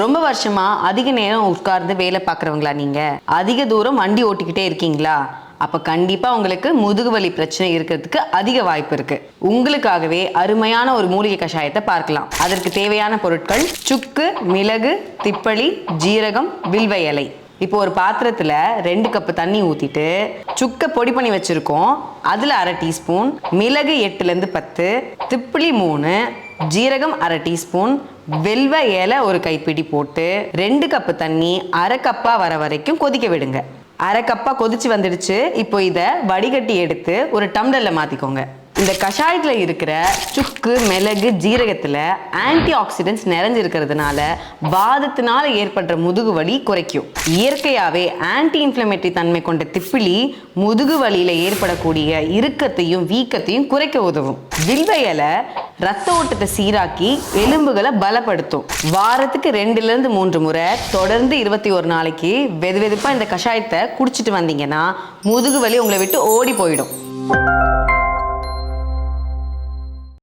ரொம்ப வருஷமா அதிக நேரம் உட்கார்ந்து வேலை பார்க்குறவங்களா நீங்க? அதிக தூரம் வண்டி ஓட்டிக்கிட்டே இருக்கீங்களா? அப்ப கண்டிப்பா உங்களுக்கு முதுகு வலி பிரச்சனை இருக்கிறதுக்கு அதிக வாய்ப்பு இருக்கு. உங்களுக்காகவே அருமையான ஒரு மூலிகை கஷாயத்தை பார்க்கலாம். அதற்கு தேவையான பொருட்கள் சுக்கு, மிளகு, திப்பளி, ஜீரகம், வில்வ இலை. இப்போ ஒரு பாத்திரத்துல 2 கப் தண்ணி ஊத்திட்டு சுக்க பொடி பண்ணி வச்சிருக்கோம். அதுல 1/2 டீஸ்பூன், மிளகு 8ல இருந்து 10, திப்பிலி 3, ஜீரகம் 1/2 டீஸ்பூன், வெல்வ இலை 1 கைப்பிடி போட்டு 2 கப் தண்ணி 1/2 கப்பா வர வரைக்கும் கொதிக்க விடுங்க. 1/2 கப்பா கொதிச்சு வந்துடுச்சு. இப்போ இதை வடிகட்டி எடுத்து ஒரு டம்ளர்ல மாத்திக்கோங்க. இந்த கஷாயத்துல இருக்கிற சுக்கு, மிளகு, ஜீரகத்துல ஆன்டி ஆக்சிடென்ட்ஸ் நிறைஞ்சிருக்கிறதுனால வாதத்தினால ஏற்படுற முதுகு வலி குறைக்கும். இயற்கையாவே ஆன்டி இன்ஃப்ளமேட்டரி தன்மை கொண்ட திப்பிலி முதுகு வலியில ஏற்படக்கூடிய இறுக்கத்தையும் வீக்கத்தையும் குறைக்க உதவும். வில்வ இலை ரத்த ஓட்டத்தை சீராக்கி எலும்புகளை பலப்படுத்தும். வாரத்துக்கு 2ல இருந்து 3 முறை தொடர்ந்து 21 நாளைக்கு வெது வெதுப்பா இந்த கஷாயத்தை குடிச்சிட்டு வந்தீங்கன்னா முதுகு வலி உங்களை விட்டு ஓடி போயிடும்.